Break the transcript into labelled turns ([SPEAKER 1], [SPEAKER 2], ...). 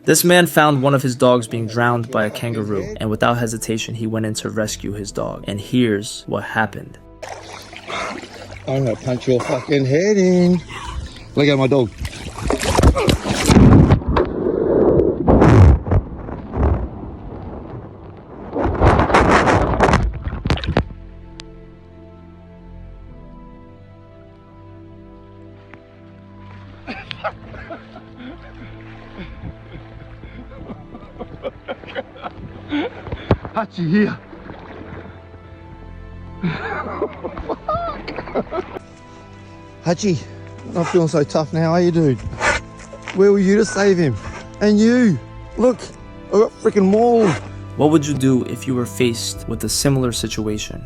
[SPEAKER 1] This man found one of his dogs being drowned by a kangaroo, and without hesitation he went in to rescue his dog. And here's what happened.
[SPEAKER 2] I'm gonna punch your fucking head in. Let go of my dog. Hachi here. Hachi, not feeling so tough now, are you, dude? Where were you to save him? And you, look, I got freaking mauled.
[SPEAKER 1] What would you do if you were faced with a similar situation?